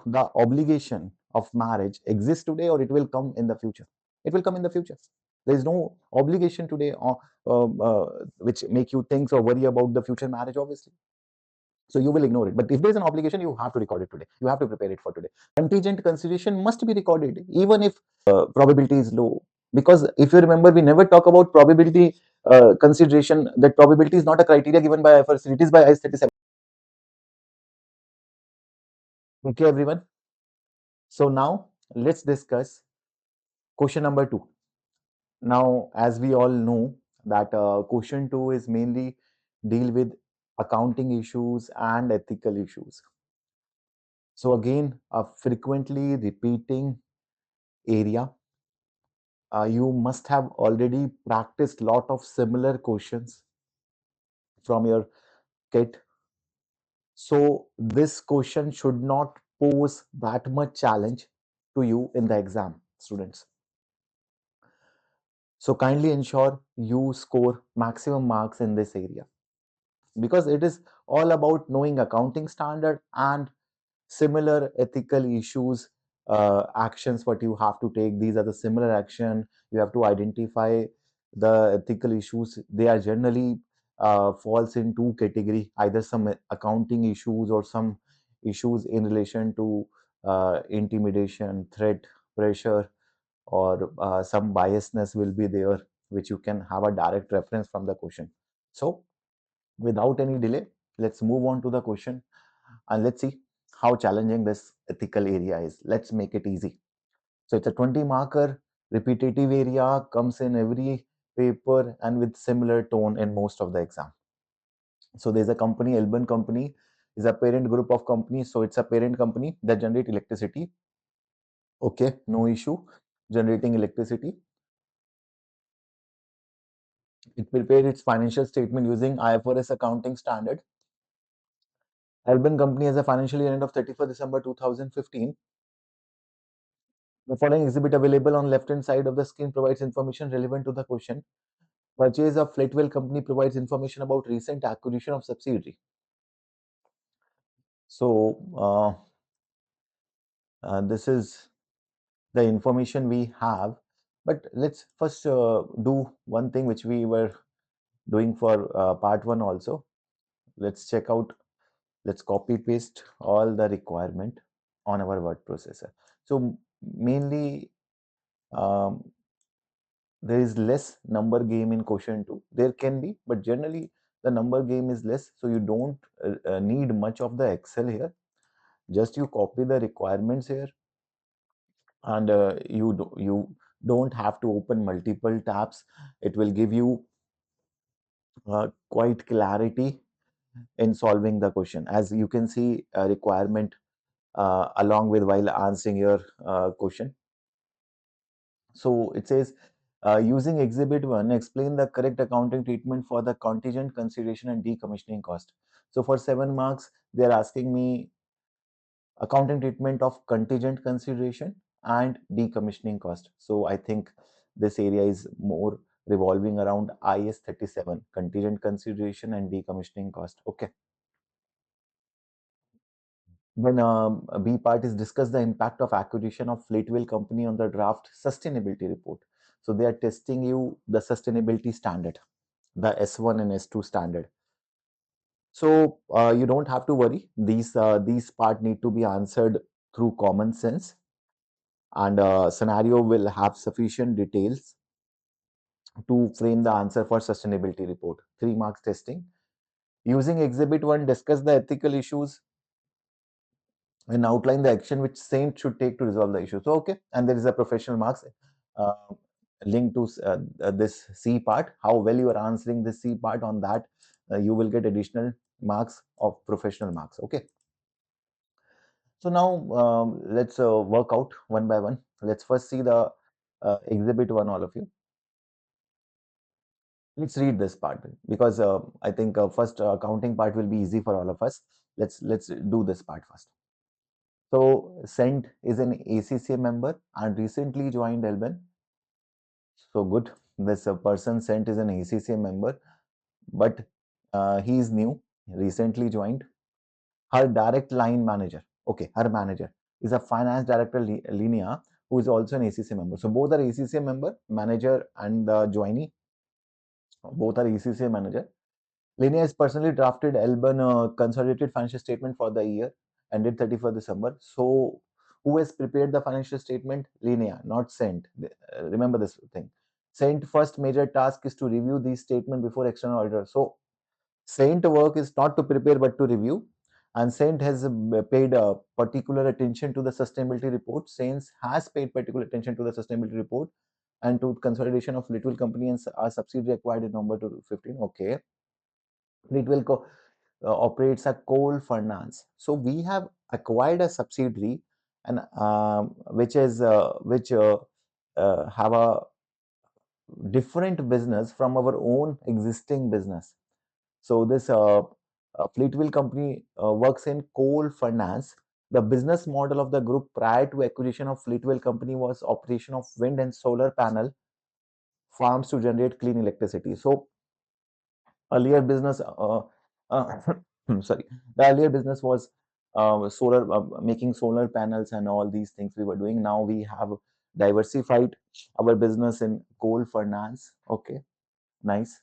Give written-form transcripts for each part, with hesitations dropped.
do the obligation of marriage exist today, or it will come in the future? It will come in the future. There is no obligation today which make you think or worry about the future marriage, obviously. So you will ignore it. But if there is an obligation, you have to record it today. You have to prepare it for today. Contingent consideration must be recorded, even if probability is low. Because if you remember, we never talk about probability consideration. That probability is not a criteria given by IFRS. It is by IS 37. Okay, everyone. So now let's discuss question number 2. Now, as we all know that question 2 is mainly deal with accounting issues and ethical issues. So again, a frequently repeating area. You must have already practiced lot of similar questions from your kit. So this question should not pose that much challenge to you in the exam, students. So kindly ensure you score maximum marks in this area, because it is all about knowing accounting standard and similar ethical issues, actions what you have to take. These are the similar action. You have to identify the ethical issues. They are generally falls in two category, either some accounting issues or some issues in relation to intimidation, threat, pressure, or some biasness will be there, which you can have a direct reference from the question. So without any delay, let's move on to the question and let's see how challenging this ethical area is. Let's make it easy. So it's a 20 marker repetitive area, comes in every paper and with similar tone in most of the exam. So there's a company, Elben company is a parent group of companies. So it's a parent company that generate electricity. Okay, no issue. Generating electricity. It prepared its financial statement using IFRS accounting standard. Elben company has a financial year end of 31st December 2015. The following exhibit available on left-hand side of the screen provides information relevant to the question. Purchase of Flatwell company provides information about recent acquisition of subsidiary. So this is the information we have. But let's first do one thing which we were doing for part 1 also. Let's check out, let's copy paste all the requirement on our word processor. So mainly there is less number game in question 2. There can be, but generally the number game is less, so you don't need much of the Excel here. Just you copy the requirements here, and you don't have to open multiple tabs. It will give you quite clarity in solving the question. As you can see, requirement along with while answering your question. So it says, using Exhibit 1, explain the correct accounting treatment for the contingent consideration and decommissioning cost. So for 7 marks, they are asking me accounting treatment of contingent consideration and decommissioning cost. So I think this area is more revolving around IS 37, contingent consideration and decommissioning cost. Okay. Then B part is discuss the impact of acquisition of Flatwell company on the draft sustainability report. So they are testing you the sustainability standard, the S1 and S2 standard. So you don't have to worry. These part need to be answered through common sense, and scenario will have sufficient details to frame the answer for sustainability report. 3 marks testing. Using Exhibit 1, discuss the ethical issues and outline the action which Saint should take to resolve the issue. So, okay, and there is a professional marks uh, linked to this C part. How well you are answering this C part, on that you will get additional marks of professional marks. Okay. So now let's work out one by one. Let's first see the Exhibit 1, all of you. Let's read this part, because I think first accounting part will be easy for all of us. Let's do this part first. So Sent is an ACCA member and recently joined Elben. So good. This person Sent is an ACCA member, but he is new, recently joined. Her direct line manager. Okay, her manager. is a finance director, Linnea, who is also an ACCA member. So both are ACCA member, manager and the joinee. Both are ACCA manager. Linnea has personally drafted Elban consolidated financial statement for the year ended 31st December. So who has prepared the financial statement? Linnea, not Sent. Remember this thing. Sent first major task is to review these statement before external auditor. So Saint work is not to prepare but to review, and Saint has paid particular attention to the sustainability report. Saint has paid particular attention to the sustainability report and to consolidation of Little company and our subsidiary acquired in November 2015. Okay, Little operates a coal furnace. So we have acquired a subsidiary and which have a different business from our own existing business. So this Fleetwheel company works in coal finance. The business model of the group prior to acquisition of Fleetwheel company was operation of wind and solar panel farms to generate clean electricity. So earlier business, sorry, the earlier business was solar, making solar panels and all these things we were doing. Now we have diversified our business in coal finance. Okay, nice.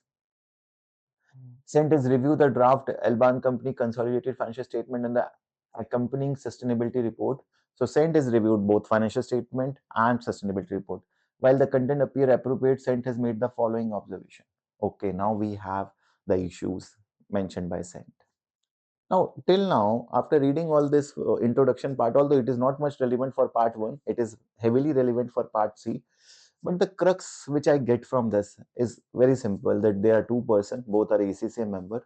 Sent is review the draft Elban Company consolidated financial statement and the accompanying sustainability report. So Sent is reviewed both financial statement and sustainability report. While the content appear appropriate, Sent has made the following observation. Okay, now we have the issues mentioned by Sent. Now, till now, after reading all this introduction part, although it is not much relevant for part 1, it is heavily relevant for part C. But the crux which I get from this is very simple, that there are two persons, both are ACCA member,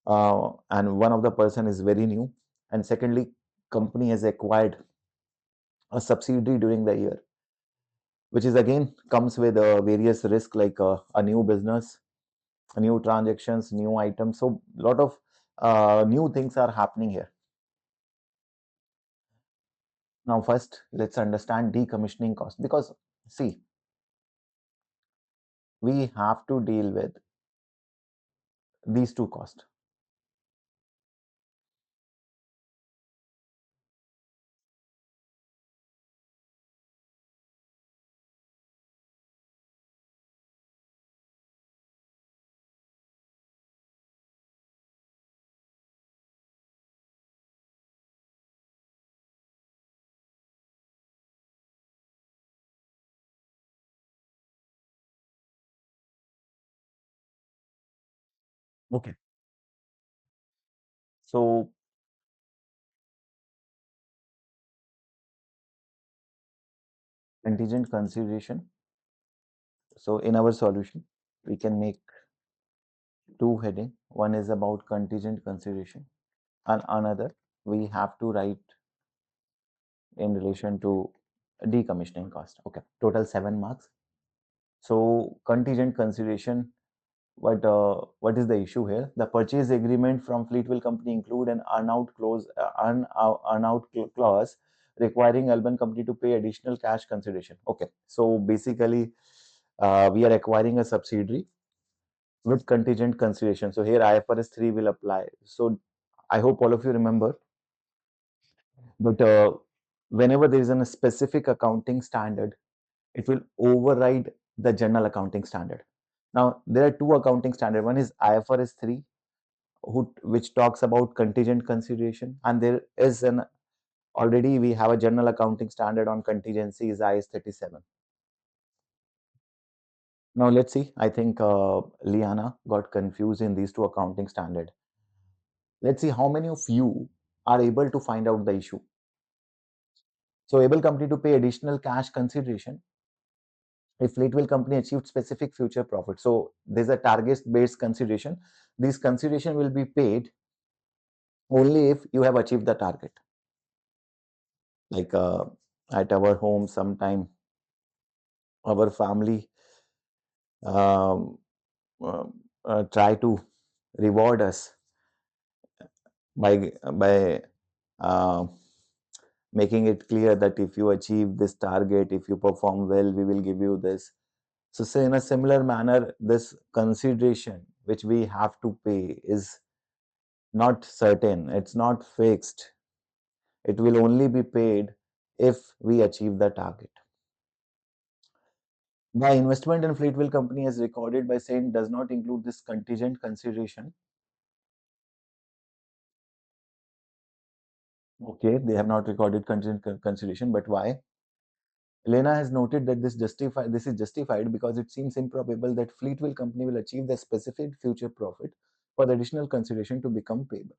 and one of the person is very new, and secondly, company has acquired a subsidiary during the year, which is again comes with various risk like a new business, new transactions, new items. So lot of new things are happening here. Now first let's understand decommissioning cost, because see, we have to deal with these two costs. Okay. So contingent consideration. So in our solution, we can make two heading. One is about contingent consideration, and another we have to write in relation to decommissioning cost. Okay, total 7 marks. So contingent consideration. What is the issue here? The purchase agreement from Fleetwheel company include an earn-out clause requiring Alban company to pay additional cash consideration. Okay, so basically, we are acquiring a subsidiary with contingent consideration. So here IFRS 3 will apply. So I hope all of you remember that whenever there is a specific accounting standard, it will override the general accounting standard. Now there are two accounting standards. One is IFRS 3, which talks about contingent consideration, and there is an already we have a general accounting standard on contingency is IS 37. Now let's see. I think Liana got confused in these two accounting standard. Let's see how many of you are able to find out the issue. So able company to pay additional cash consideration if Fleetwheel company achieved specific future profit. So there's a target based consideration. This consideration will be paid only if you have achieved the target. Like at our home, sometime our family um, uh, try to reward us by uh, making it clear that if you achieve this target, if you perform well, we will give you this. So say in a similar manner, this consideration which we have to pay is not certain, it's not fixed, It will only be paid if we achieve the target. The investment in fleet wheel company as recorded by saying does not include this contingent consideration. Okay, they have not recorded contingent consideration, but why? Elena has noted that this is justified because it seems improbable that fleet wheel company will achieve the specific future profit for the additional consideration to become payable.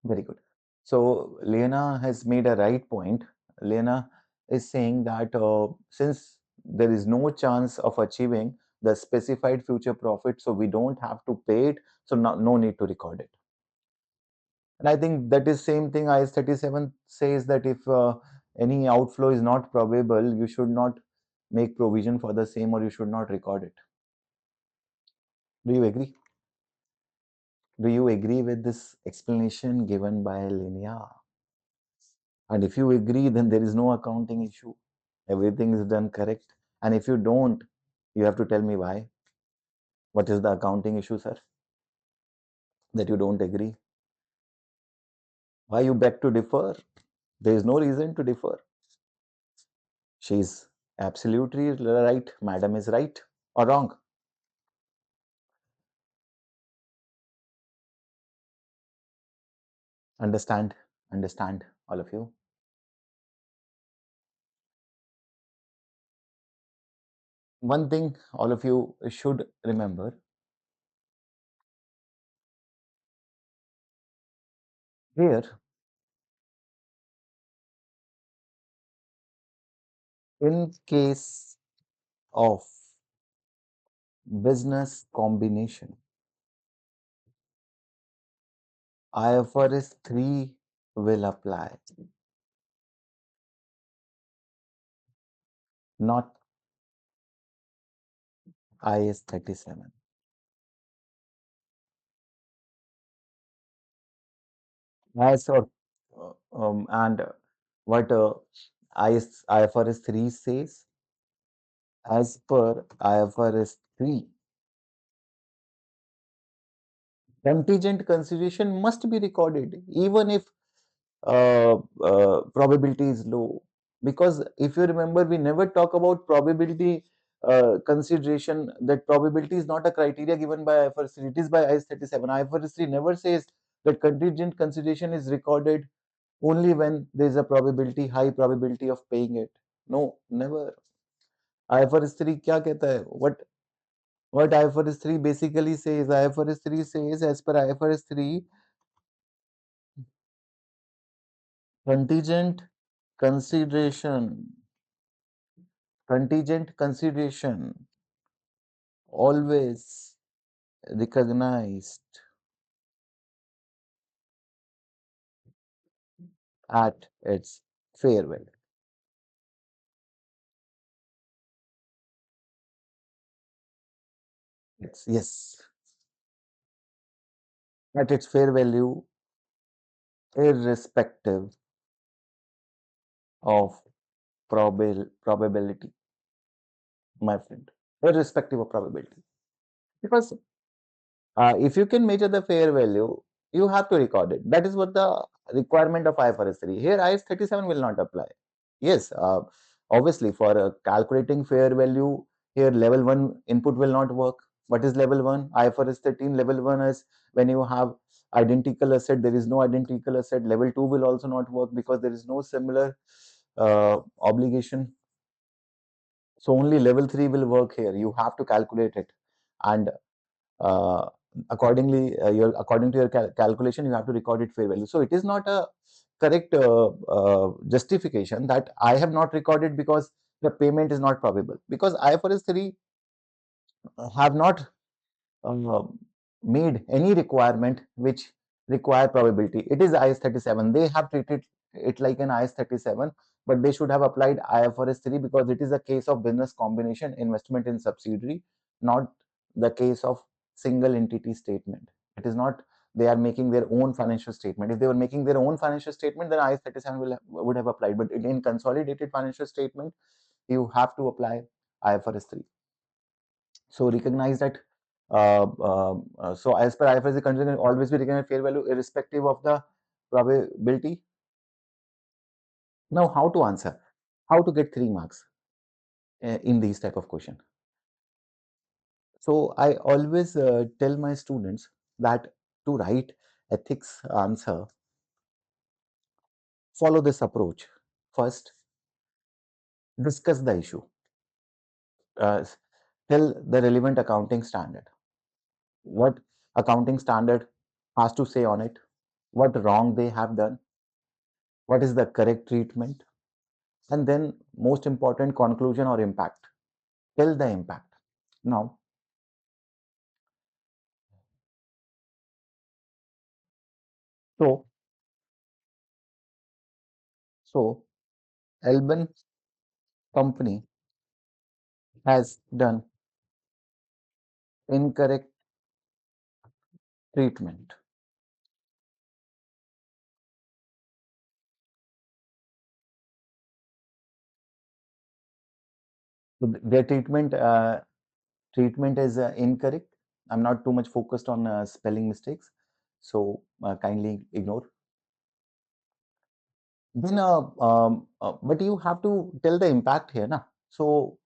Very good. So Lena has made a right point. Lena is saying that since there is no chance of achieving the specified future profit, so we don't have to pay it, so no need to record it. And I think that is same thing IS 37 says that if any outflow is not probable, you should not make provision for the same or you should not record it. Do you agree? Do you agree with this explanation given by Linnea? And if you agree, then there is no accounting issue. Everything is done correct. And if you don't, you have to tell me why. What is the accounting issue, sir? That you don't agree? Why you beg to differ? There is no reason to differ. She's absolutely right. Madam is right or wrong. Understand? Understand, all of you? One thing all of you should remember here, in case of business combination, IFRS 3 will apply, not IS 37. As or and what IFRS 3 says, as per IFRS 3, contingent consideration must be recorded even if probability is low. Because if you remember, we never talk about probability consideration. That probability is not a criteria given by IFRS 3, it is by IS 37. IFRS 3 never says that contingent consideration is recorded only when there is a probability, high probability of paying it. No, never. IFRS 3 क्या कहता है? What IFRS 3 basically says, IFRS 3 says, as per IFRS 3, contingent consideration, contingent consideration always recognized at its fair value. Yes, at its fair value, irrespective of probability, my friend, irrespective of probability. Because if you can measure the fair value, you have to record it. That is what the requirement of IFRS 3. Here, IS 37 will not apply. Yes, obviously, for calculating fair value, here level 1 input will not work. What is level 1? IFRS 13, level 1 is when you have identical asset, there is no identical asset. Level 2 will also not work because there is no similar obligation. So only level 3 will work here. You have to calculate it. And uh, according to your calculation, you have to record it fair value. So it is not a correct justification that I have not recorded because the payment is not probable, because IFRS 3 have not uh, made any requirement which require probability. It is IS 37. They have treated it like an IS 37, but they should have applied IFRS 3 because it is a case of business combination, investment in subsidiary, not the case of single entity statement. It is not they are making their own financial statement. If they were making their own financial statement, then IS 37 would have applied. But in consolidated financial statement, you have to apply IFRS 3. So recognize that. So as per IFRS, the contingent always be recognized fair value irrespective of the probability. Now, how to answer? How to get 3 marks in these type of question? So I always tell my students that to write ethics answer, follow this approach. First, discuss the issue. Uh, Tell the relevant accounting standard. What accounting standard has to say on it, what wrong they have done, what is the correct treatment, and then most important conclusion or impact. Tell the impact. Now, so so Elben company has done incorrect treatment. So their treatment is incorrect. I'm not too much focused on spelling mistakes, so kindly ignore. Then, but you have to tell the impact here, na? So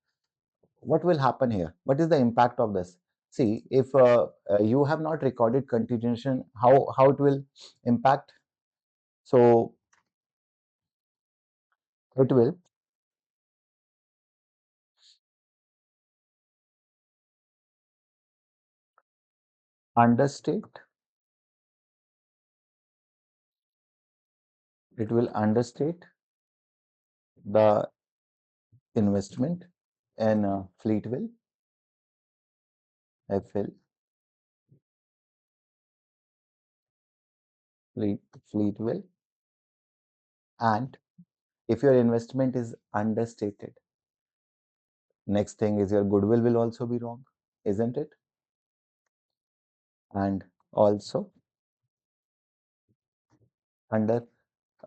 what will happen here? What is the impact of this? See, if you have not recorded continuation, how it will impact? So it will understate. It will understate the investment in Fleetwell, FL, Fleet, Fleetwell, and if your investment is understated, next thing is your goodwill will also be wrong, isn't it? And also under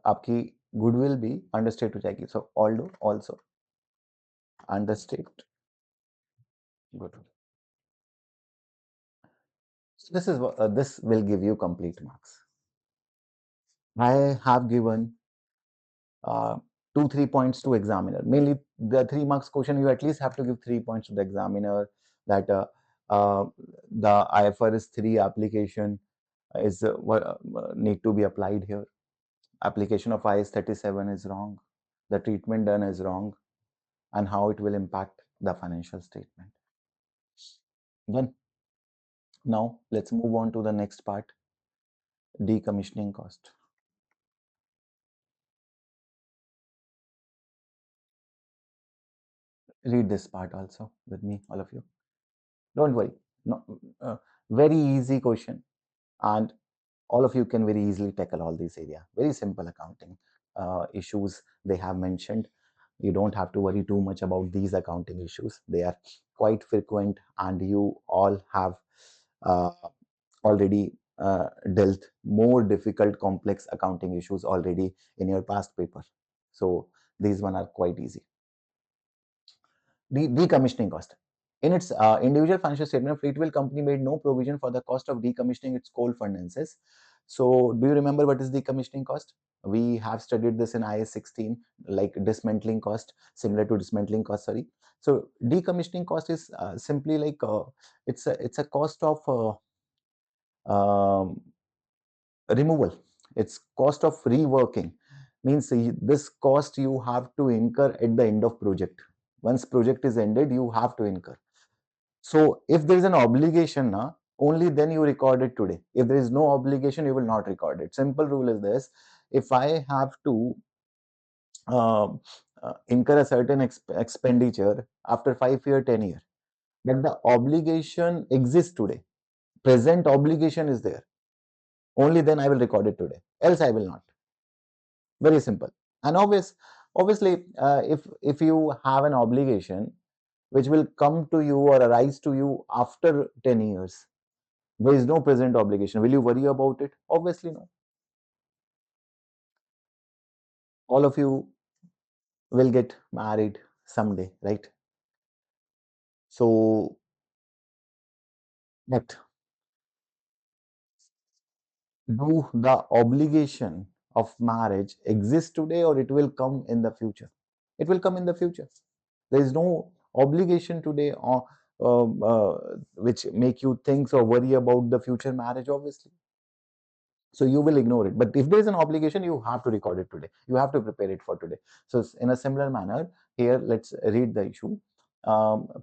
आपकी goodwill भी understate हो जाएगी. So although also understate goodwill. So this will give you complete marks. I have given uh, 2-3 points to examiner. Mainly the 3 marks question, you at least have to give 3 points to the examiner, that the IFRS 3 application is need to be applied here. Application of IS 37 is wrong. The treatment done is wrong, and how it will impact the financial statement. Then now let's move on to the next part, decommissioning cost. Read this part also with me, all of you. Don't worry. No, very easy question, and all of you can very easily tackle all these area. Very simple accounting issues they have mentioned. You don't have to worry too much about these accounting issues. They are quite frequent, and you all have uh, already dealt more difficult, complex accounting issues already in your past paper. So these one are quite easy. Decommissioning cost. In its individual financial statement, Fleetwell company made no provision for the cost of decommissioning its coal furnaces. So, do you remember what is decommissioning cost? We have studied this in IS 16, like dismantling cost, similar to dismantling cost. Sorry. So, decommissioning cost is simply like it's a cost of um, removal. It's cost of reworking. Means this cost you have to incur at the end of project. Once project is ended, you have to incur. So if there is an obligation, only then you record it today. If there is no obligation, you will not record it. Simple rule is this: if I have to uh, incur a certain expenditure after 5 year, 10 year, but the obligation exists today, present obligation is there, only then I will record it today. Else I will not. Very simple. And obviously, if you have an obligation which will come to you or arise to you after 10 years, there is no present obligation. Will you worry about it? Obviously, no. All of you will get married someday, right? So, but do the obligation of marriage exists today, or it will come in the future. It will come in the future. There is no obligation today or which make you think or worry about the future marriage, obviously. So you will ignore it. But if there is an obligation, you have to record it today. You have to prepare it for today. So in a similar manner, here let's read the issue.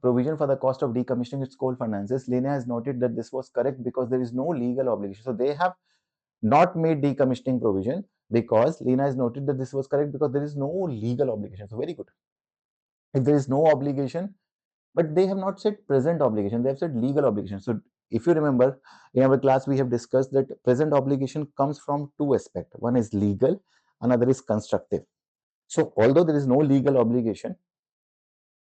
Provision for the cost of decommissioning its coal finances. Lena has noted that this was correct because there is no legal obligation. So they have not made decommissioning provision because Lena has noted that this was correct because there is no legal obligation. So very good. If there is no obligation, but they have not said present obligation, they have said legal obligation. So if you remember, in our class we have discussed that present obligation comes from two aspects. One is legal, another is constructive. So although there is no legal obligation,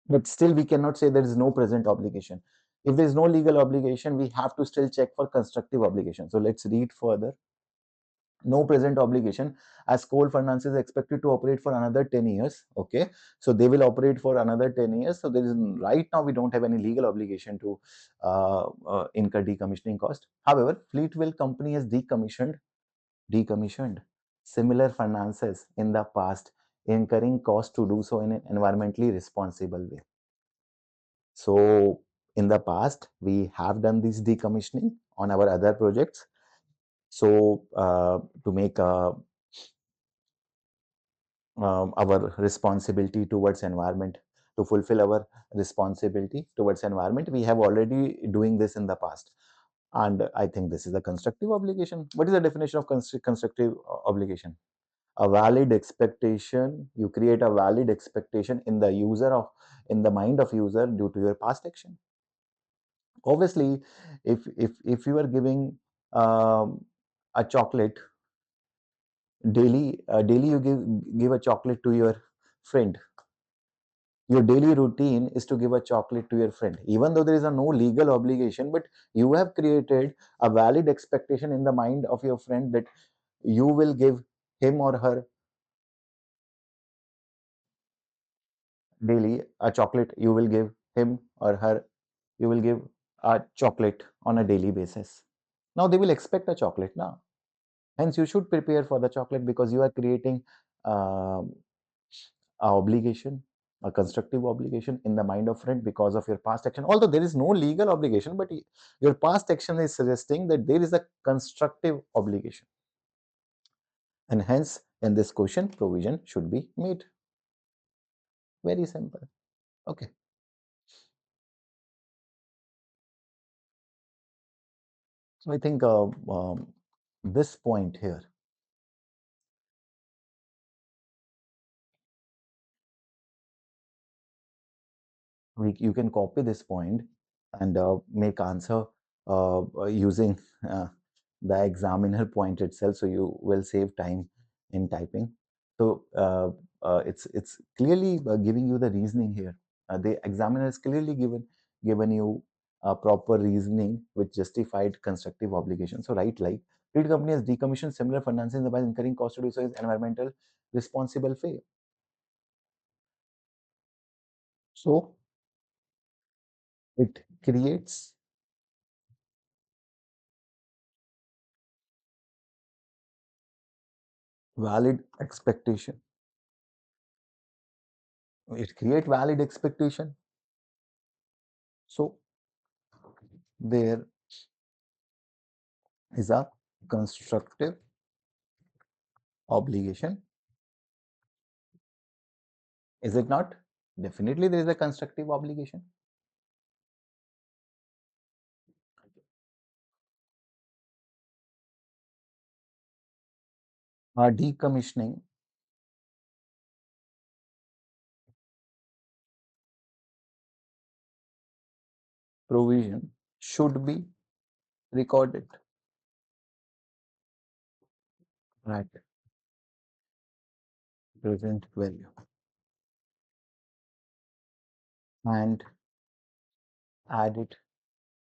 but still we cannot say there is no present obligation. If there is no legal obligation, we have to still check for constructive obligation. So let's read further. No present obligation, as coal finance is expected to operate for another 10 years. Okay, so they will operate for another 10 years. So there is, right now we don't have any legal obligation to incur decommissioning cost. However, Fleetwell company has decommissioned similar finances in the past, incurring cost to do so in an environmentally responsible way. So in the past we have done this decommissioning on our other projects. So to make our responsibility towards environment, to fulfill our responsibility towards environment, we have already doing this in the past. And I think this is a constructive obligation. What is the definition of constructive obligation? A valid expectation. You create a valid expectation in the user of, in the mind of user, due to your past action. Obviously, if you are giving a chocolate daily, daily you give a chocolate to your friend. Your daily routine is to give a chocolate to your friend, even though there is a no legal obligation, but you have created a valid expectation in the mind of your friend that you will give him or her daily a chocolate. You will give him or her, you will give a chocolate on a daily basis. Now they will expect a chocolate now. Hence, you should prepare for the chocolate because you are creating um, a obligation, a constructive obligation in the mind of friend because of your past action. Although there is no legal obligation, but your past action is suggesting that there is a constructive obligation. And hence, in this question, provision should be made. Very simple. Okay. So I think this point here, you can copy this point and make answer using the examiner point itself, so you will save time in typing. So it's clearly giving you the reasoning here. The examiner has clearly given you a proper reasoning which justified constructive obligation. So right, like Fleet company has decommissioned similar financing by incurring cost to do so is environmental responsible way. So it creates valid expectation. It create valid expectation. So there is a constructive obligation. Is it not? Definitely there is a constructive obligation. Decommissioning provision should be recorded. Right. Present value. And add it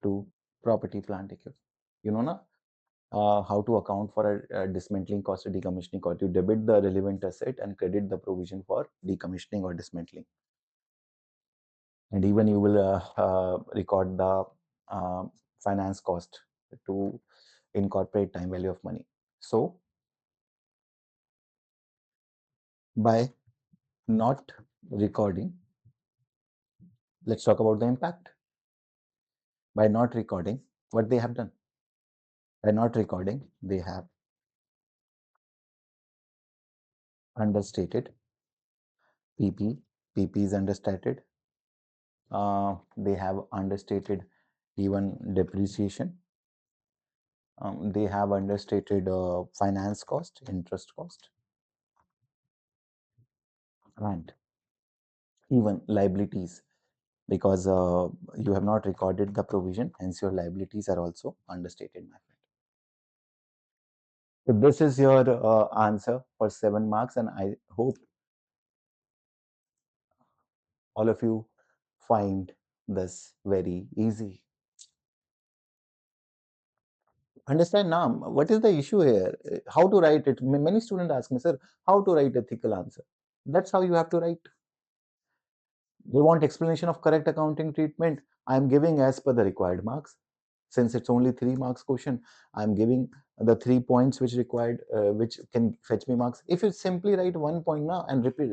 to property plant equipment. You know na, how to account for a dismantling cost or decommissioning cost. You debit the relevant asset and credit the provision for decommissioning or dismantling. And even you will record the uh, finance cost to incorporate time value of money. So By not recording, let's talk about the impact. By not recording, what they have done? By not recording, they have understated PP. PP is understated. They have understated even depreciation. They have understated finance cost, interest cost, and even liabilities, because you have not recorded the provision, hence your liabilities are also understated, my friend. So this is your answer for 7 marks, and I hope all of you find this very easy. Understand now what is the issue here? How to write it? Many students ask me, sir, how to write ethical answer? That's how you have to write. They want explanation of correct accounting treatment. I am giving as per the required marks. Since it's only 3 marks question, I am giving the 3 points which required, which can fetch me marks. If you simply write 1 point now and repeat,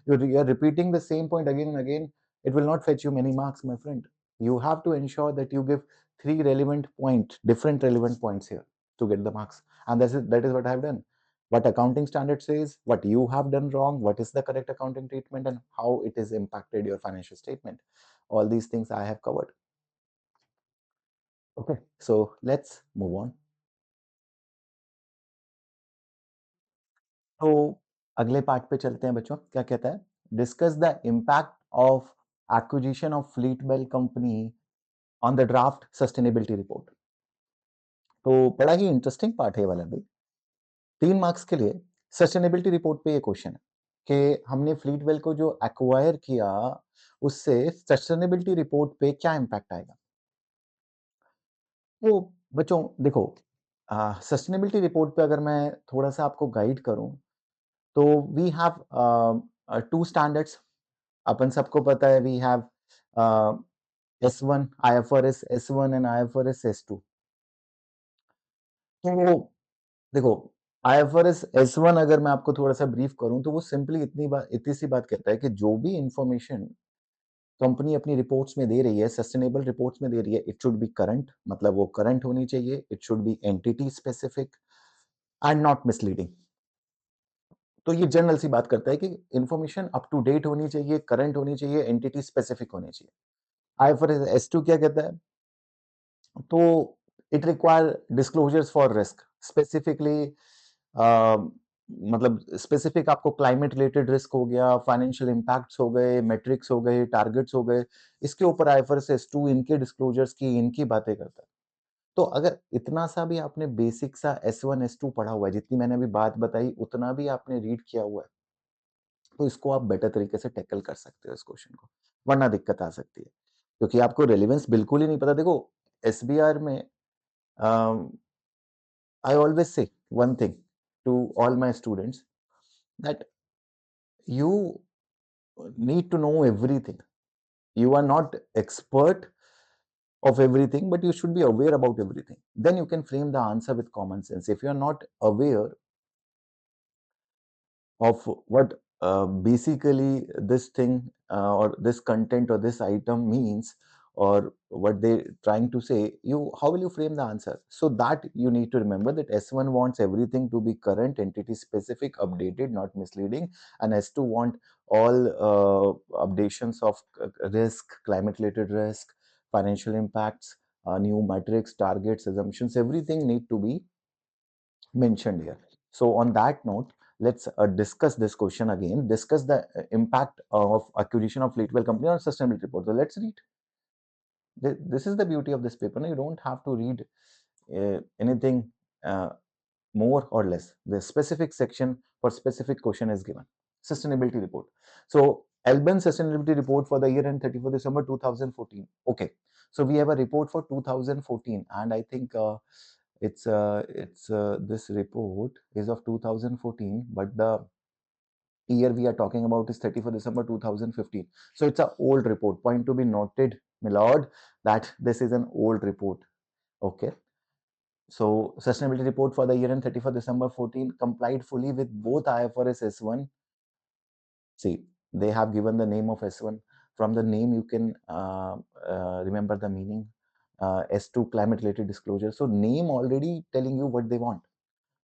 you're repeating the same point again and again, it will not fetch you many marks, my friend. You have to ensure that you give 3 relevant point, different relevant points here to get the marks. And that is what I have done. What accounting standard says, what you have done wrong, what is the correct accounting treatment, and how it has impacted your financial statement. All these things I have covered. Okay, so let's move on. तो अगले part पे चलते हैं बच्चों. क्या कहता है? Discuss the impact of acquisition of fleet well company on the draft sustainability report. तो बड़ा ही इंटरेस्टिंग पार्ट है वाला भी. 3 मार्क्स के लिए सस्टेनेबिलिटी रिपोर्ट पे ये क्वेश्चन है कि हमने फ्लीट वेल को जो एक्वायर किया उससे सस्टेनेबिलिटी रिपोर्ट पे क्या इम्पैक्ट आएगा. तो बच्चों देखो, सस्टेनेबिलिटी रिपोर्ट पे अगर मैं थोड़ा सा आपको गाइड करूं तो वी हैव 2 स्टैंडर्ड्स. अपन सबको पता है we have S1 IFRS S1 and IFRS S2. तो देखो, IFRS S1 अगर मैं आपको थोड़ा सा ब्रीफ करूं तो वो सिंपली इतनी सी बात कहता है कि जो भी इंफॉर्मेशन कंपनी अपनी रिपोर्ट्स में दे रही है, सस्टेनेबल रिपोर्ट्स में दे रही है, इट शुड बी करंट, मतलब वो करंट होनी चाहिए. It should be entity specific and not misleading. तो ये जनरल सी बात करता है कि इंफॉर्मेशन अप टू डेट होनी चाहिए, करंट होनी चाहिए, एंटिटी स्पेसिफिक होनी चाहिए. IFRS S2 क्या कहता है? तो it require disclosures for risk specifically. मतलब स्पेसिफिक आपको क्लाइमेट रिलेटेड रिस्क हो गया, फाइनेंशियल इम्पैक्ट्स हो गए, मेट्रिक्स हो गए, टारगेट्स हो गए, इसके ऊपर IFRS S2 इनके डिस्क्लोजर्स की, इनकी बातें करता है. तो अगर इतना सा भी आपने बेसिक सा S1 S2 पढ़ा हुआ है, जितनी मैंने अभी बात बताई उतना भी आपने रीड किया हुआ है, तो इसको आप बेटर तरीके से टैकल कर सकते हो इस क्वेश्चन को. वरना दिक्कत आ सकती है क्योंकि आपको रेलेवेंस बिल्कुल ही नहीं पता. देखो, SBR में I always say one thing to all my students, that you need to know everything. You are not expert of everything, but you should be aware about everything. Then you can frame the answer with common sense. If you are not aware of what basically this thing or this content or this item means, or what they trying to say, how will you frame the answer? So that you need to remember that S1 wants everything to be current, entity specific, updated, not misleading, and S2 want all updations of risk, climate related risk, financial impacts, new metrics, targets, assumptions, everything need to be mentioned here. So on that note, let's discuss this question again. Discuss the impact of acquisition of Fleetwell company on sustainability report. So let's read. This is the beauty of this paper. You don't have to read anything more or less. The specific section for specific question is given. Sustainability report. So Albin sustainability report for the year end 31st December 2014. Okay. So we have a report for 2014, and I think it's this report is of 2014, but the year we are talking about is 31st December 2015. So it's an old report. Point to be noted, my lord, that this is an old report. Okay. So sustainability report for the year end 31st December 14 complied fully with both IFRS S1 See, they have given the name of S1. From the name, you can remember the meaning. S2, climate related disclosure. So, name already telling you what they want.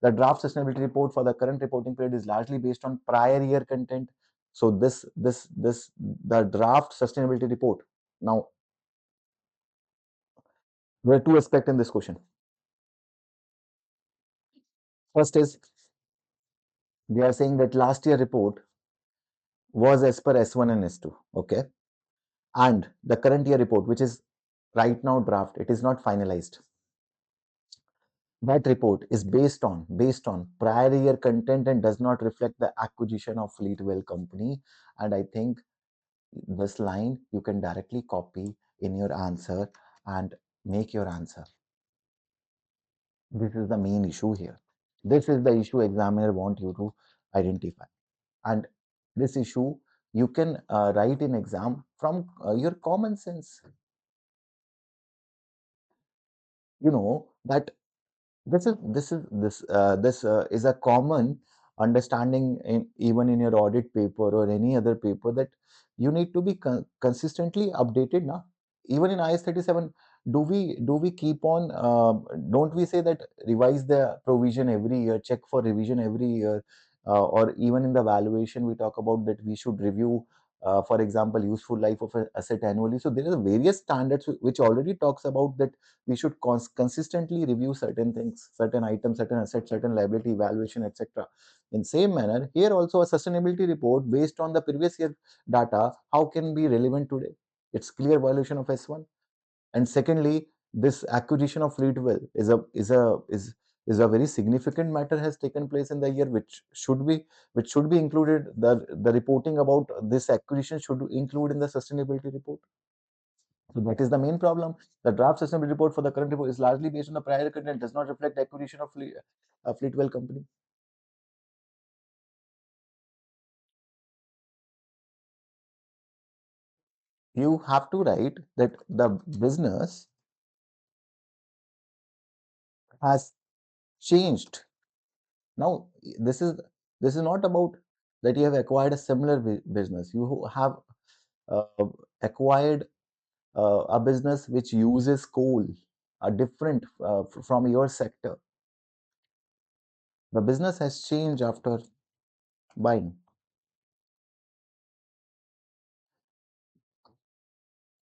The draft sustainability report for the current reporting period is largely based on prior year content. So, the draft sustainability report. Now, there are two aspects in this question. First is they are saying that last year report was as per S1 and S2. Okay. And the current year report, which is right now draft, it is not finalized. That report is based on prior year content and does not reflect the acquisition of Fleetwell company. And I think this line you can directly copy in your answer and make your answer. This is the main issue here. This is the issue examiner want you to identify. And this issue you can write in exam from your common sense. You know that this is a common understanding in even in your audit paper or any other paper, that you need to be consistently updated now. Even in IS 37, do we keep on don't we say that revise the provision every year, check for revision every year, or even in the valuation we talk about that we should review, for example, useful life of an asset annually. So there are various standards which already talks about that we should consistently review certain things, certain items, certain assets, certain liability evaluation, etc. In same manner, here also a sustainability report based on the previous year data, how can be relevant today? It's clear violation of S1. And secondly, this acquisition of Fleetwell is a very significant matter has taken place in the year, which should be included. The reporting about this acquisition should include in the sustainability report. So that is the main problem. The draft sustainability report for the current report is largely based on the prior content, does not reflect acquisition of Fleetwell company. You have to write that the business has changed. Now, this is this is not about that you have acquired a similar business. You have uh, acquired a business which uses coal, a different from your sector. The business has changed after buying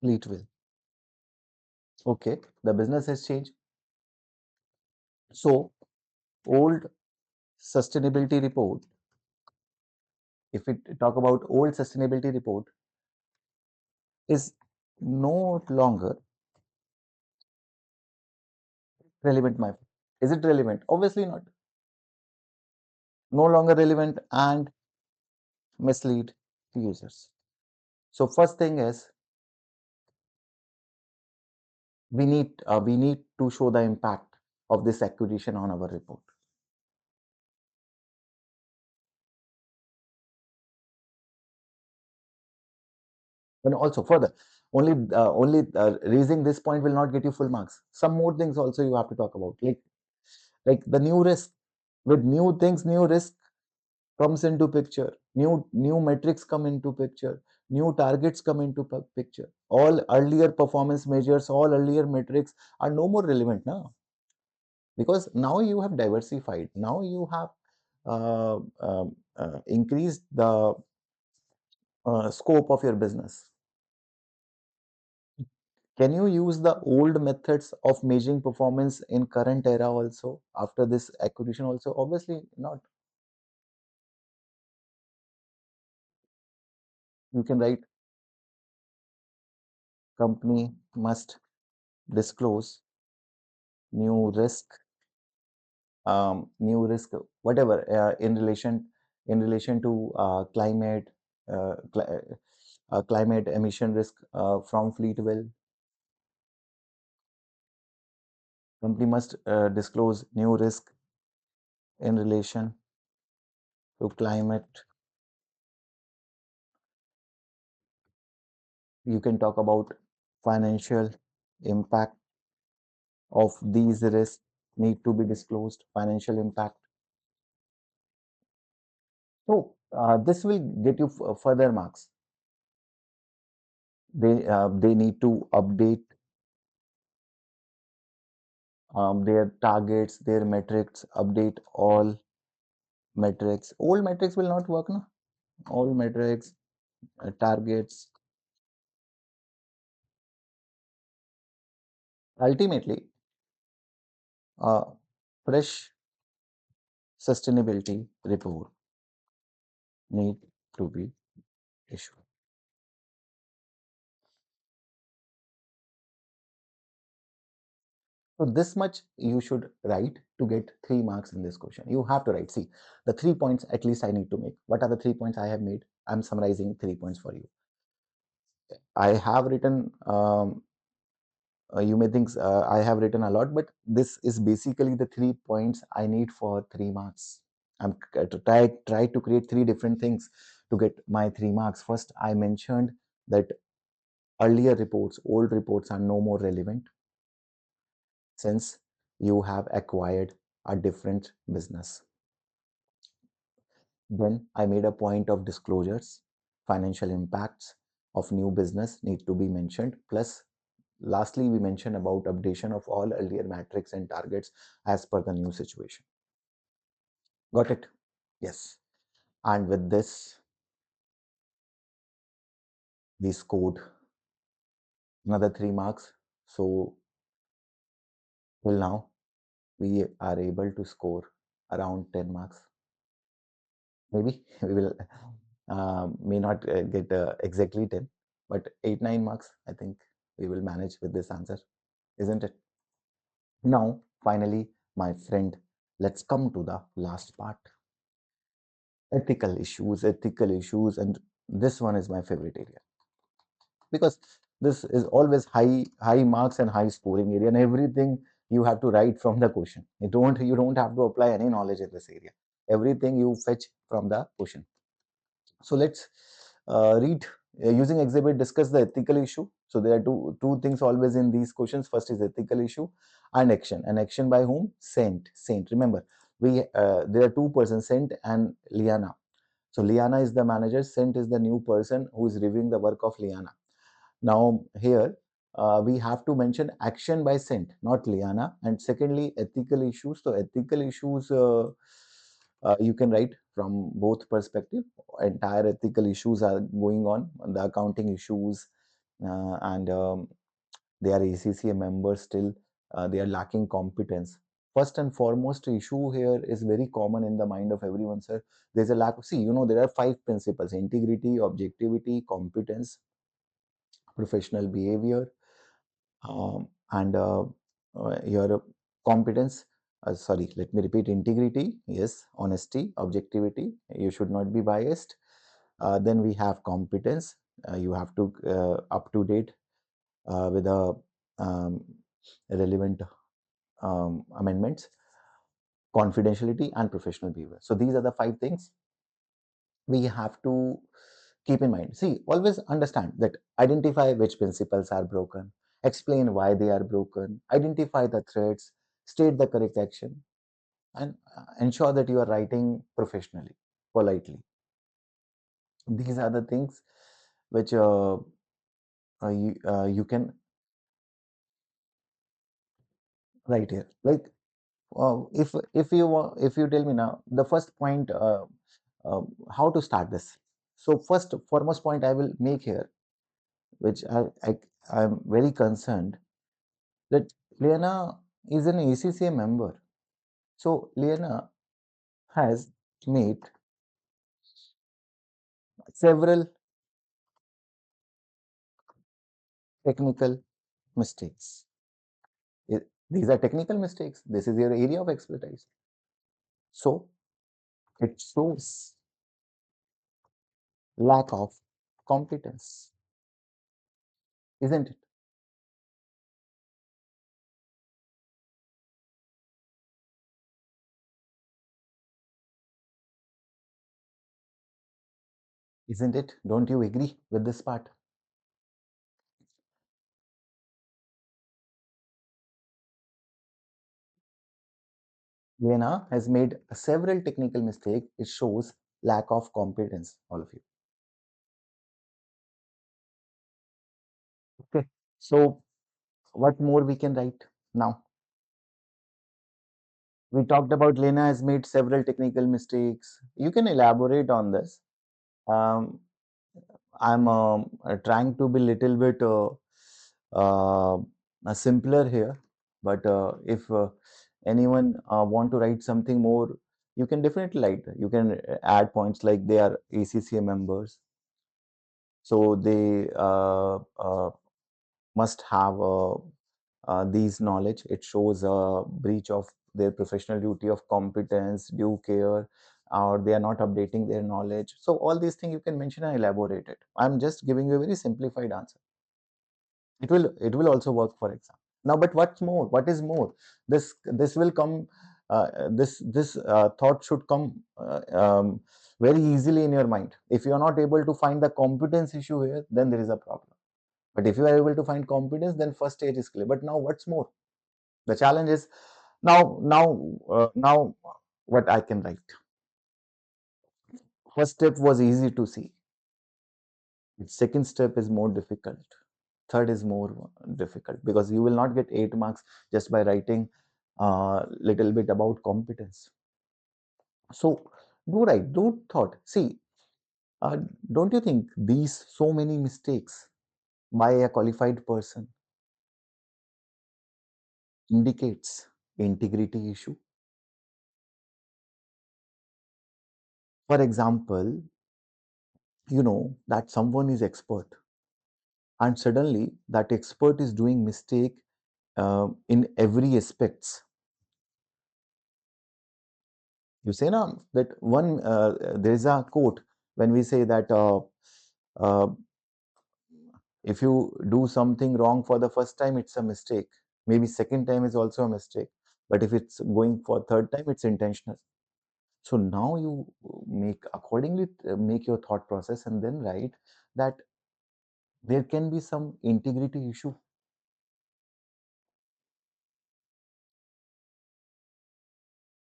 Fleetwell. Okay, the business has changed. So, old sustainability report, if we talk about old sustainability report, is no longer relevant, my friend. Is it relevant? Obviously not. No longer relevant and mislead users. So first thing is we need to show the impact of this acquisition on our report. And also further, only raising this point will not get you full marks. Some more things also you have to talk about, like the new risk. With new things, new risk comes into picture, new metrics come into picture, new targets come into picture. All earlier performance measures, all earlier metrics are no more relevant now, because now you have diversified, now you have increased the scope of your business. Can you use the old methods of measuring performance in current era also after this acquisition also? Obviously not. You can write company must disclose new risk, whatever, in relation to uh, cli- climate emission risk from Fleetwell. Company must disclose new risk in relation to climate. You can talk about financial impact of these risks need to be disclosed. Financial impact. So This will get you further marks. They need to update their targets, their metrics, update all metrics. Old metrics will not work, no? All metrics, targets. Ultimately, uh, fresh sustainability report need to be issued. So this much you should write to get 3 marks in this question. You have to write. See, the 3 points at least I need to make. What are the 3 points I have made? I'm summarizing 3 points for you. I have written. You may think I have written a lot, but this is basically the 3 points I need for 3 marks. I'm to try to create three different things to get my 3 marks. First, I mentioned that earlier reports, old reports are no more relevant since you have acquired a different business. Then I made a point of disclosures, financial impacts of new business need to be mentioned. Plus, lastly, we mentioned about updation of all earlier metrics and targets as per the new situation. Got it? Yes. And with this, we scored another 3 marks. So till now, we are able to score around 10 marks. Maybe we will may not get exactly 10, but 8, 9 marks, I think we will manage with this answer, isn't it? Now, finally, my friend, let's come to the last part. Ethical issues, and this one is my favorite area because this is always high marks and high scoring area, and everything you have to write from the question. You don't have to apply any knowledge in this area. Everything you fetch from the question. So let's read using exhibit, discuss the ethical issue. So there are two things always in these questions. First is ethical issue and action. And action by whom? Saint. Remember, we there are two persons, Saint and Liana. So Liana is the manager, Saint is the new person who is reviewing the work of Liana. Now here we have to mention action by Saint, not Liana. And secondly, ethical issues. So ethical issues you can write from both perspective. Entire ethical issues are going on, the accounting issues, and they are ACCA members still. They are lacking competence. First and foremost issue here is very common in the mind of everyone, sir. There's a lack of, see, there are 5 principles: integrity, objectivity, competence, professional behavior, and your competence. Sorry, let me repeat: integrity, yes; honesty, objectivity, you should not be biased. Then we have competence. You have to up to date with the um, relevant amendments, confidentiality, and professional behavior. So these are the 5 things we have to keep in mind. See, always understand that identify which principles are broken, explain why they are broken, identify the threats, state the correct action, and ensure that you are writing professionally, politely. These are the things which you can write here. Like if you tell me now the first point, uh, how to start this. So first foremost point I will make here, which I'm very concerned that Liana is an ACCA member. So Liana has made several technical mistakes. These are technical mistakes. This is your area of expertise. So it shows lack of competence, isn't it? Isn't it? Don't you agree with this part? Liana has made several technical mistakes. It shows lack of competence, all of you. Okay. So what more we can write now? We talked about Lena has made several technical mistakes. You can elaborate on this. Um, I'm trying to be little bit uh, simpler here, but if anyone want to write something more, you can definitely write. You can add points like they are ACCA members, so they must have these knowledge. It shows a breach of their professional duty of competence, due care, or they are not updating their knowledge. So all these things you can mention and elaborate it. I'm just giving you a very simplified answer. It will also work for exam. Now, but what's more? What is more? This will come. This thought should come very easily in your mind. If you are not able to find the competence issue here, then there is a problem. But if you are able to find competence, then first stage is clear. But now what's more? The challenge is now what I can write. First step was easy to see. Second step is more difficult. Third is more difficult because you will not get 8 marks just by writing a little bit about competence. So do write, do thought. See, uh, don't you think these so many mistakes by a qualified person indicates integrity issue? For example, you know that someone is expert and suddenly that expert is doing mistake in every aspects. You say now that one there is a quote when we say that uh, if you do something wrong for the first time, it's a mistake. Maybe second time is also a mistake, but if it's going for third time, it's intentional. So now you make accordingly, make your thought process and then write that there can be some integrity issue.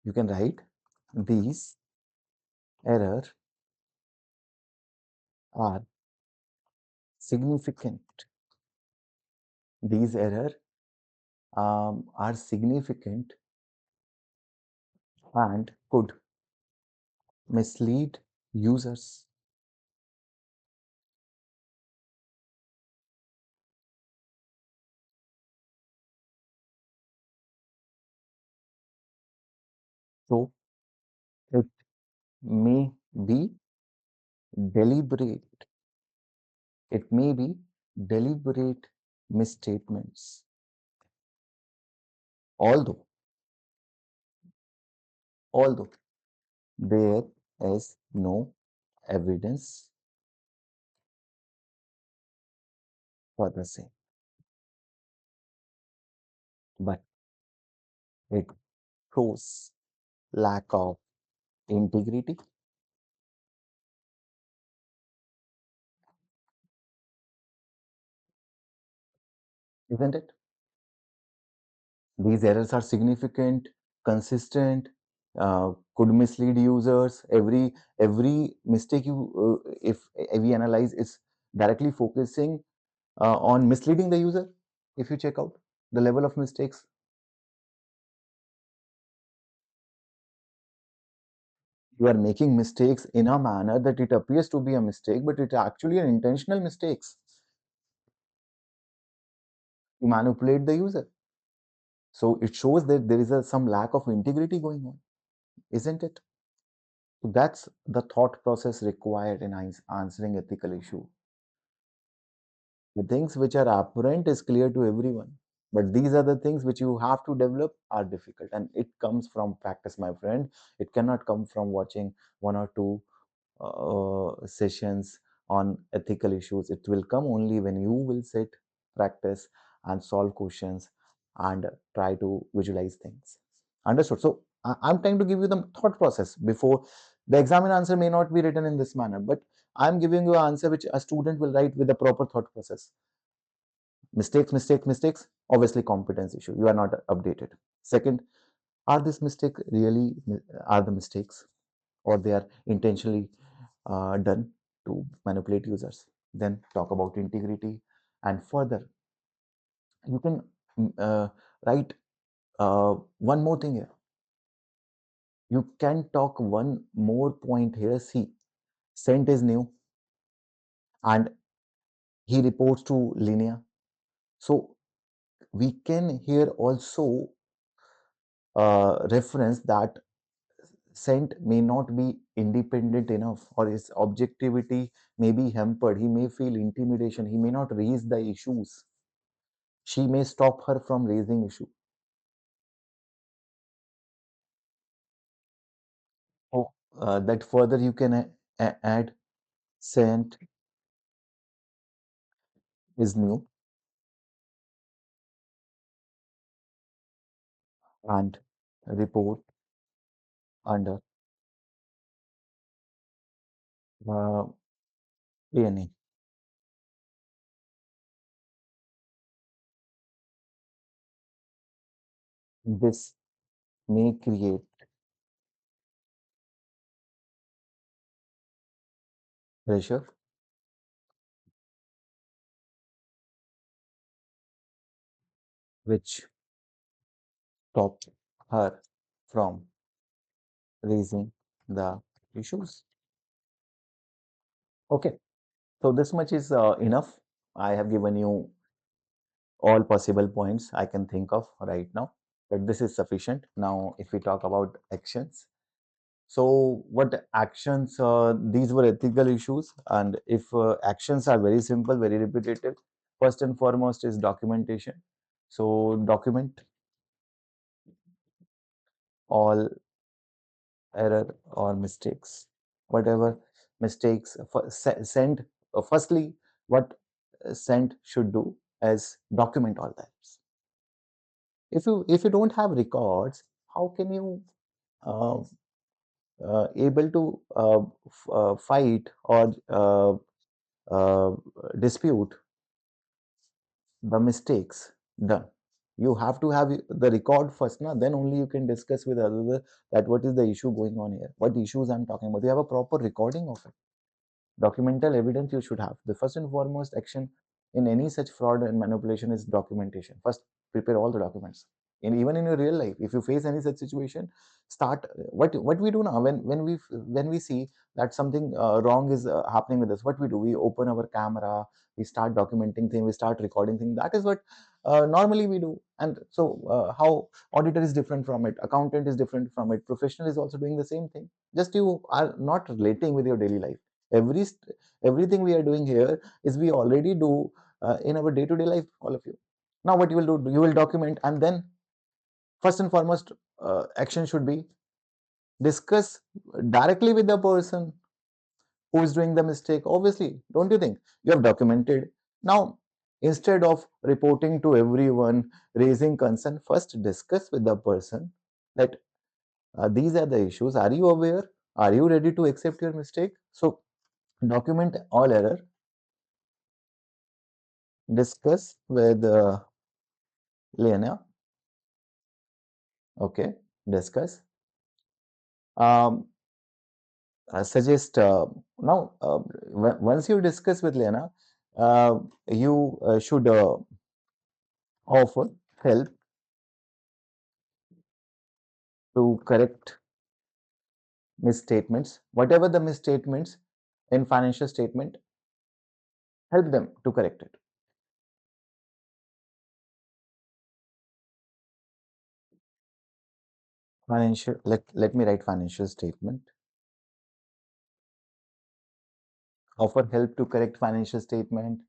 You can write these error are significant. These error are significant and could mislead users. So it may be deliberate. It may be deliberate misstatements. Although, although there is no evidence for the same, but it shows lack of integrity, isn't it? These errors are significant, consistent, could mislead users. Every mistake if we analyze, is directly focusing on misleading the user. If you check out the level of mistakes, you are making mistakes in a manner that it appears to be a mistake, but it's actually an intentional mistakes to manipulate the user. So it shows that there is some lack of integrity going on, isn't it? So that's the thought process required in answering ethical issue. The things which are apparent is clear to everyone, but these are the things which you have to develop are difficult, and it comes from practice, my friend. It cannot come from watching one or two sessions on ethical issues. It will come only when you will sit, practice, and solve questions and try to visualize things. Understood? So I'm trying to give you the thought process before the examiner answer may not be written in this manner, but I'm giving you an answer which a student will write with a proper thought process. Mistakes, obviously competence issue. You are not updated. Second, are this mistake really are the mistakes? or they are intentionally done to manipulate users. Then talk about integrity, and further you can write one more thing here. You can talk one more point here. See, Sent is new and he reports to Linear. So we can here also reference that Sent may not be independent enough, or his objectivity may be hampered. He may feel intimidation. He may not raise the issues. She may stop her from raising issue. Oh, that further you can add Sent is new and report under uh, A&E. This may create pressure which stop her from raising the issues. Okay, so this much is enough. I have given you all possible points I can think of right now, but this is sufficient. Now, if we talk about actions, so what actions? These were ethical issues, and if actions are very simple, very repetitive, first and foremost is documentation. So document all error or mistakes, whatever mistakes. Send firstly, what send should do is document all that. If you don't have records, how can you uh, able to fight or uh, dispute the mistakes done? You have to have the record first, na? Then only you can discuss with others that what is the issue going on here, what issues I'm talking about. You have a proper recording of it. Documental evidence you should have. The first and foremost action in any such fraud and manipulation is documentation. First, prepare all the documents. And even in your real life, if you face any such situation, start what we do now when we see that something wrong is happening with us. What we do, we open our camera, we start documenting things, we start recording things. That is what normally we do. And so, how auditor is different from it, accountant is different from it, professional is also doing the same thing. Just you are not relating with your daily life. Every everything we are doing here is we already do in our day-to-day life, all of you. Now what you will do, you will document, and then first and foremost action should be discuss directly with the person who is doing the mistake. Obviously, don't you think you have documented? Now, instead of reporting to everyone, raising concern, first discuss with the person that these are the issues. Are you aware? Are you ready to accept your mistake? So document all error, discuss with Lena. Okay, discuss. Um, Suggest now once you discuss with Lena, you should offer help to correct misstatements, whatever the misstatements in financial statement, help them to correct it. Financial, let me write financial statement. Offer help to correct financial statement,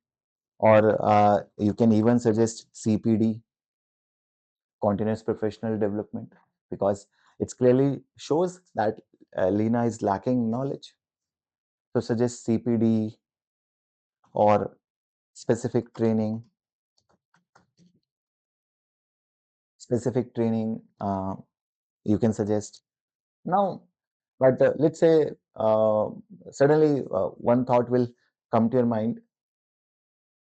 or you can even suggest CPD, continuous professional development, because it clearly shows that Lena is lacking knowledge. So suggest CPD or specific training, specific training you can suggest. Now, but let's say suddenly one thought will come to your mind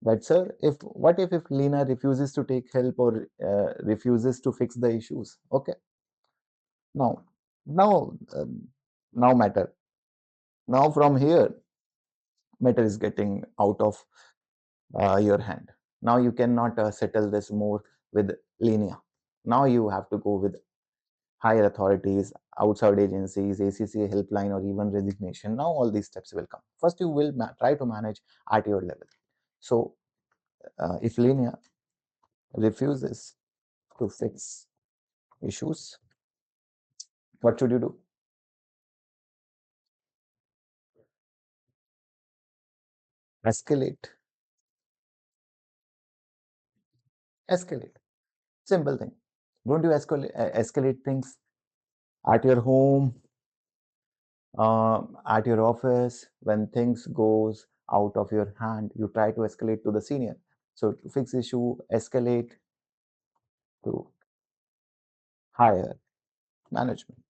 that, sir, if what if Lena refuses to take help or refuses to fix the issues? Okay, now, now Now matter. Now from here, matter is getting out of your hand. Now you cannot settle this more with linear. Now you have to go with higher authorities, outside agencies, ACCA helpline, or even resignation. Now all these steps will come. First, you will try to manage at your level. So if linear refuses to fix issues, what should you do? Escalate. Escalate. Simple thing. Don't you escalate things at your home, at your office? When things goes out of your hand, you try to escalate to the senior. So to fix issue, escalate to higher management.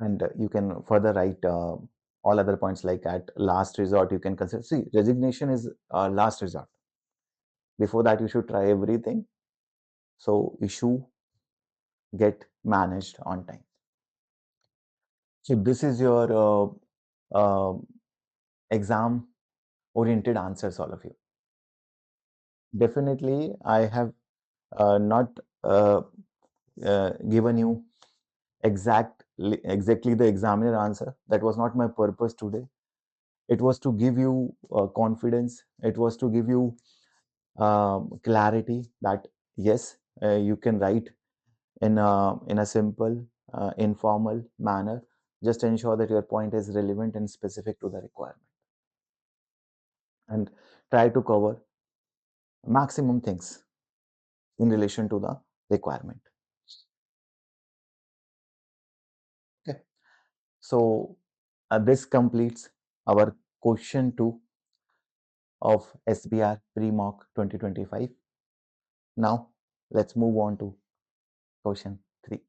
And you can further write all other points, like at last resort you can consider. See, resignation is last resort. Before that, you should try everything so issue get managed on time. So this is your exam oriented answers, all of you. Definitely, I have not given you exactly the examiner answer. That was not my purpose today. It was to give you confidence. It was to give you clarity that yes, you can write in a simple, informal manner. Just ensure that your point is relevant and specific to the requirement, and try to cover maximum things in relation to the requirement. Okay, so this completes our question 2 of SBR pre-mock 2025. Now let's move on to question 3.